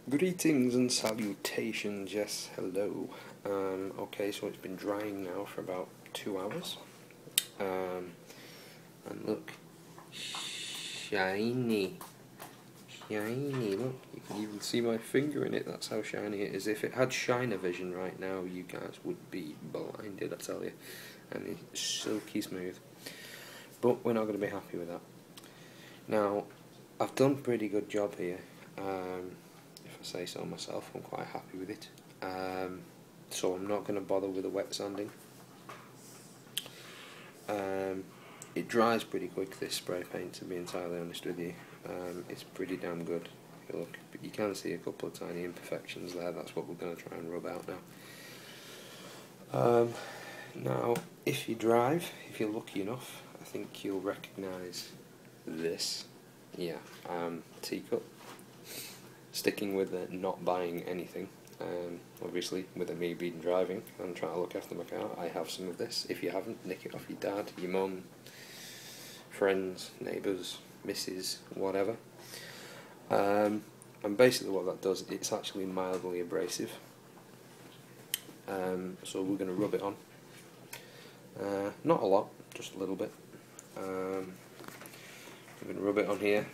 Greetings and salutations, yes, hello. Okay, so it's been drying now for about 2 hours. And look, shiny, look, you can even see my finger in it, that's how shiny it is. If it had shiner vision right now, you guys would be blinded, I tell you. And it's silky smooth. But we're not going to be happy with that. Now, I've done a pretty good job here. If I say so myself, I'm quite happy with it. So I'm not going to bother with the wet sanding. It dries pretty quick, this spray paint, to be entirely honest with you. It's pretty damn good. Look, but you can see a couple of tiny imperfections there. That's what we're going to try and rub out now. Now, if you drive, if you're lucky enough, I think you'll recognise this. Yeah, teacup. Sticking with not buying anything. Obviously, with me being driving and trying to look after my car, I have some of this. If you haven't, nick it off your dad, your mum, friends, neighbours, missus, whatever. And basically what that does, it's actually mildly abrasive. So we're going to rub it on. Not a lot, just a little bit. We're going to rub it on here,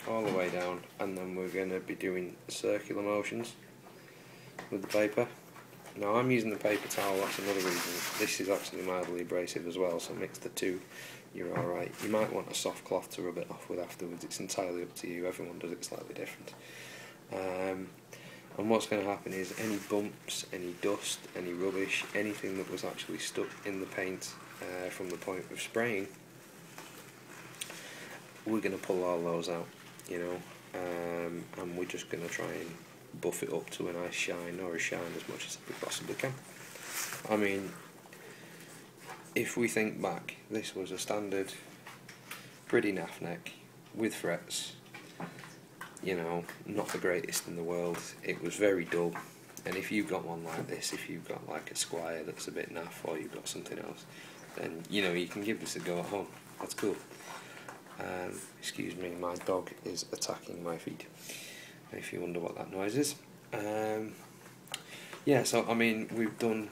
all the way down, and then we're going to be doing circular motions with the paper. Now I'm using the paper towel, that's another reason. This is actually mildly abrasive as well, so mix the two, you're alright. You might want a soft cloth to rub it off with afterwards, it's entirely up to you, everyone does it slightly different. And what's going to happen is any bumps, any dust, any rubbish, anything that was actually stuck in the paint from the point of spraying, we're going to pull all those out, you know, and we're just going to try and buff it up to a nice shine, or a shine as much as we possibly can. I mean, if we think back, this was a standard, pretty naff neck, with frets, you know, not the greatest in the world. It was very dull, and if you've got one like this, if you've got like a Squire that's a bit naff, or you've got something else, then, you know, you can give this a go at home, that's cool. Excuse me, my dog is attacking my feet, if you wonder what that noise is. Yeah, so I mean, we've done,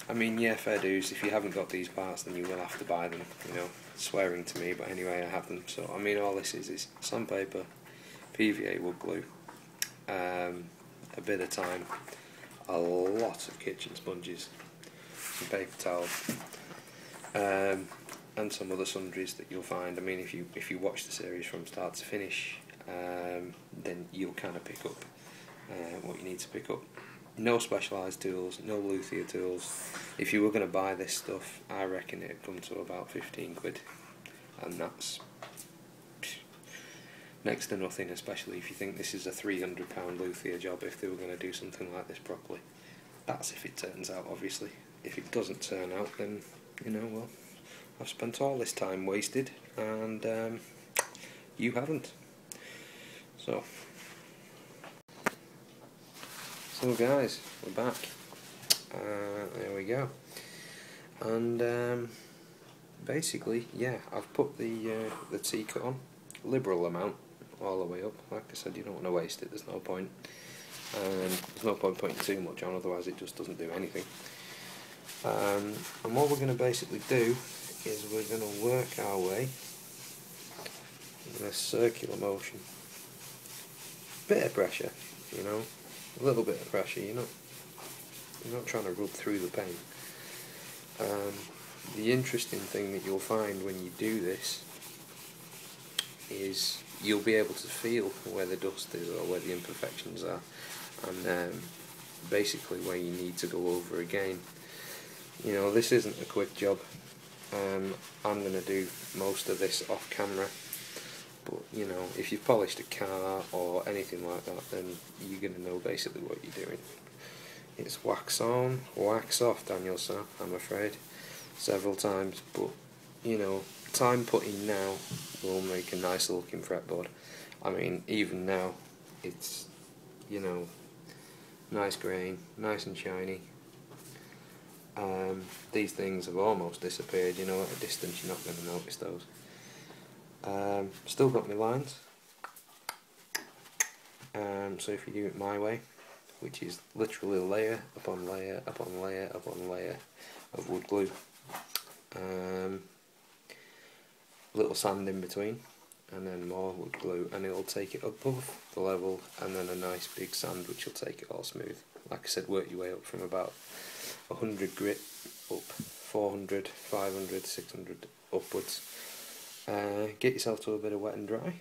I mean, yeah, fair dues. If you haven't got these parts, then you will have to buy them, you know, swearing to me, but anyway, I have them. So I mean, all this is sandpaper, PVA wood glue, a bit of time, a lot of kitchen sponges, some paper towels, and some other sundries that you'll find. I mean, if you watch the series from start to finish, then you'll kind of pick up what you need to pick up. No specialised tools, no luthier tools. If you were going to buy this stuff, I reckon it'd come to about 15 quid, and that's next to nothing, especially if you think this is a £300 luthier job if they were going to do something like this properly. That's if it turns out, obviously. If it doesn't turn out, then, you know, well, I've spent all this time wasted, and you haven't. So guys, we're back. There we go. And basically, yeah, I've put the teacut on, liberal amount, all the way up. Like I said, you don't want to waste it. There's no point. There's no point putting too much on, otherwise it just doesn't do anything. And what we're going to basically do is we're going to work our way in a circular motion. Bit of pressure, you know, a little bit of pressure. You're not trying to rub through the paint. The interesting thing that you'll find when you do this is you'll be able to feel where the dust is or where the imperfections are, and basically where you need to go over again. You know, this isn't a quick job. I'm going to do most of this off camera, but you know, if you've polished a car or anything like that, then you're going to know basically what you're doing. It's wax on, wax off, Daniel, sir, I'm afraid, several times, but you know, time putting now will make a nicer looking fretboard. I mean, even now, it's, you know, nice grain, nice and shiny. These things have almost disappeared, you know, at a distance you're not going to notice those. Still got my lines, So if you do it my way, which is literally layer upon layer upon layer upon layer of wood glue, little sand in between, and then more wood glue, and it'll take it above the level, and then a nice big sand which will take it all smooth. Like I said, work your way up from about 100 grit up, 400, 500, 600 upwards. Get yourself to a bit of wet and dry,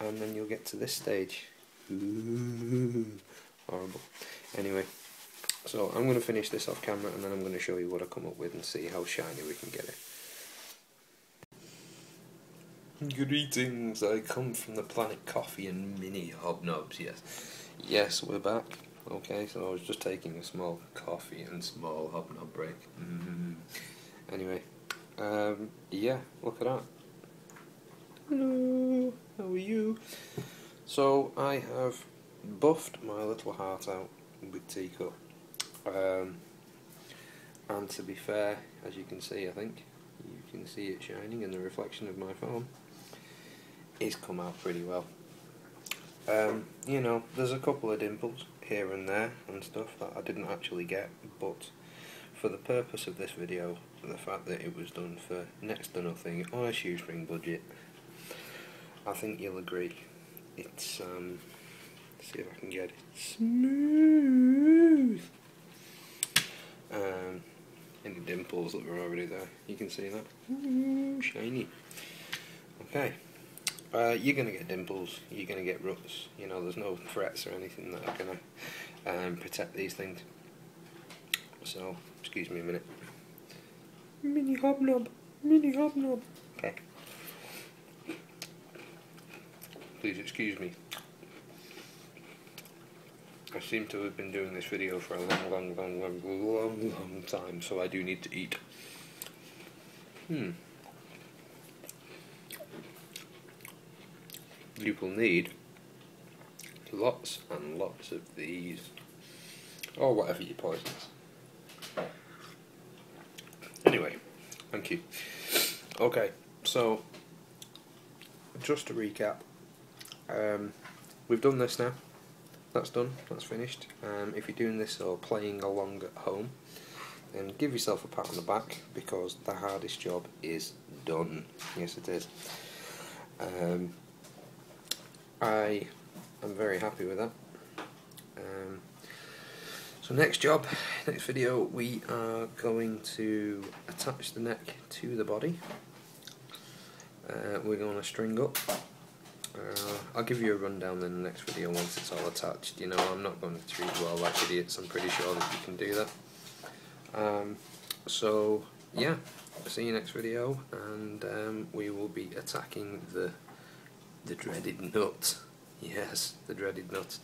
and then you'll get to this stage. Ooh, horrible. Anyway, so I'm going to finish this off camera, and then I'm going to show you what I come up with and see how shiny we can get it. Greetings, I come from the planet Coffee and Mini Hobnobs, yes. Yes, we're back. Okay, so I was just taking a small coffee and small hobnob break. Anyway, yeah, look at that. Hello, how are you? So I have buffed my little heart out with teacup, and to be fair, as you can see, I think you can see it shining in the reflection of my phone. It's come out pretty well. You know, there's a couple of dimples here and there and stuff that I didn't actually get, but for the purpose of this video, the fact that it was done for next to nothing on a shoestring budget, I think you'll agree. It's let's see if I can get it smooth. Any dimples that were already there, you can see that. Ooh, shiny. Okay. You're going to get dimples, you're going to get ruts, you know, there's no threats or anything that are going to protect these things. So, excuse me a minute. Mini hobnob, mini hobnob. Okay. Please excuse me. I seem to have been doing this video for a long time, so I do need to eat. You will need lots and lots of these, or whatever your poison is. Anyway, thank you. Okay, so just to recap, we've done this now. That's done, that's finished. If you're doing this or playing along at home, then give yourself a pat on the back, because the hardest job is done. Yes, it is. I am very happy with that. So next video, we are going to attach the neck to the body. We're going to string up. I'll give you a rundown in the next video once it's all attached. You know, I'm not going to treat you all like idiots, I'm pretty sure that you can do that. So yeah, see you next video, and we will be attacking the dreaded nut. Yes, the dreaded nut,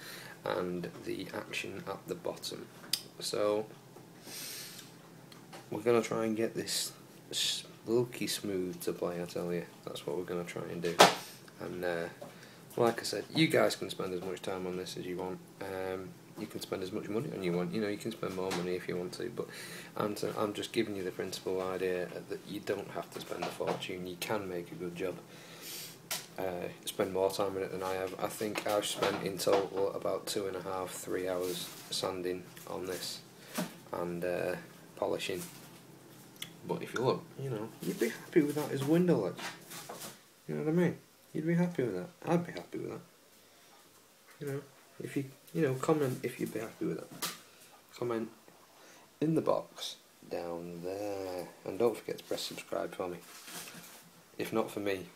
and the action at the bottom. So we're going to try and get this silky smooth to play, I tell you. That's what we're going to try and do. And like I said, you guys can spend as much time on this as you want. You can spend as much money on you want. You know, you can spend more money if you want to, but I'm just giving you the principal idea that you don't have to spend a fortune. You can make a good job. Spend more time on it than I have. I think I've spent in total about 2.5 to 3 hours sanding on this and polishing. But if you look, you know, you'd be happy with that as window ledge. You know what I mean? You'd be happy with that. I'd be happy with that. You know, if you comment if you'd be happy with that. Comment in the box down there, and don't forget to press subscribe for me. If not for me,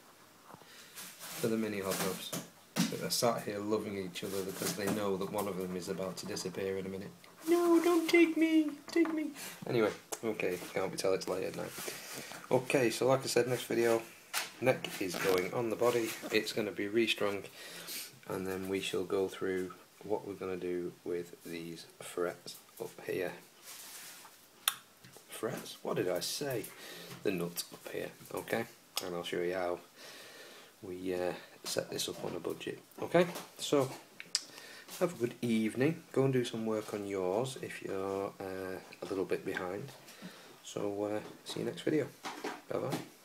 for the mini hobnobs that are sat here loving each other because they know that one of them is about to disappear in a minute. No, don't take me, take me. Anyway, okay, can't be tell it's late at night. Okay, so like I said, next video, neck is going on the body. It's going to be restrung, and then we shall go through what we're going to do with these frets up here. Frets? What did I say? The nut up here, okay? And I'll show you how we set this up on a budget. Okay, so have a good evening. Go and do some work on yours if you're a little bit behind. So see you next video. Bye bye.